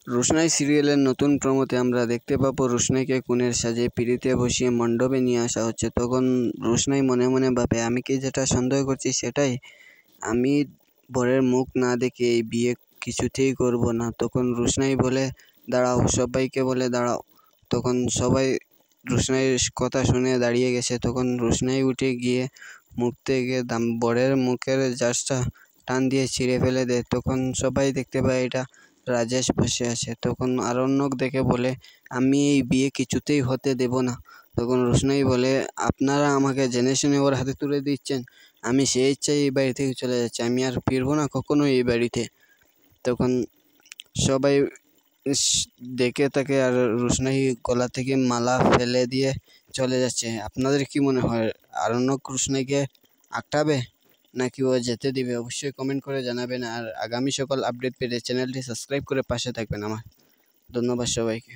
রোশনাই সিরিয়ালের নতুন প্রমোতে আমরা দেখতে পাবো রোশনাইকে খুনের সাজে পিঁড়িতে বসিয়ে মণ্ডপে নিয়ে আসা হচ্ছে। তখন রোশনাই মনে মনে ভাবে, আমি কি যেটা সন্দেহ করছি সেটাই, আমি বরের মুখ না দেখে এই বিয়ে কিছুতেই করব না। তখন রোশনাই বলে, দাঁড়াও, সবাইকে বলে দাঁড়াও। তখন সবাই রোশনাইয়ের কথা শুনে দাঁড়িয়ে গেছে। তখন রোশনাই উঠে গিয়ে মুখ থেকে বরের মুখের জাজটা টান দিয়ে ছিঁড়ে ফেলে দেয়। তখন সবাই দেখতে পায় এটা রাজেশ বসে আছে। তখন আরণ্যক দেখে বলে, আমি এই বিয়ে কিছুতেই হতে দেব না। তখন রোশনাই বলে, আপনারা আমাকে জেনে শুনে ওর হাতে তুলে দিচ্ছেন, আমি সেই ইচ্ছায় এই বাড়ি থেকে চলে যাচ্ছি, আমি আর ফিরবো না কখনো এই বাড়িতে। তখন সবাই দেখে থাকে আর রোশনাই গলা থেকে মালা ফেলে দিয়ে চলে যাচ্ছে। আপনাদের কি মনে হয়, আরণ্যক রোশনাইকে আটকাবে নাকি ও যেতে দিবে? অবশ্যই কমেন্ট করে জানাবেন। আর আগামী সকল আপডেট পেতে চ্যানেলটি সাবস্ক্রাইব করে পাশে থাকবেন আমার। ধন্যবাদ সবাইকে।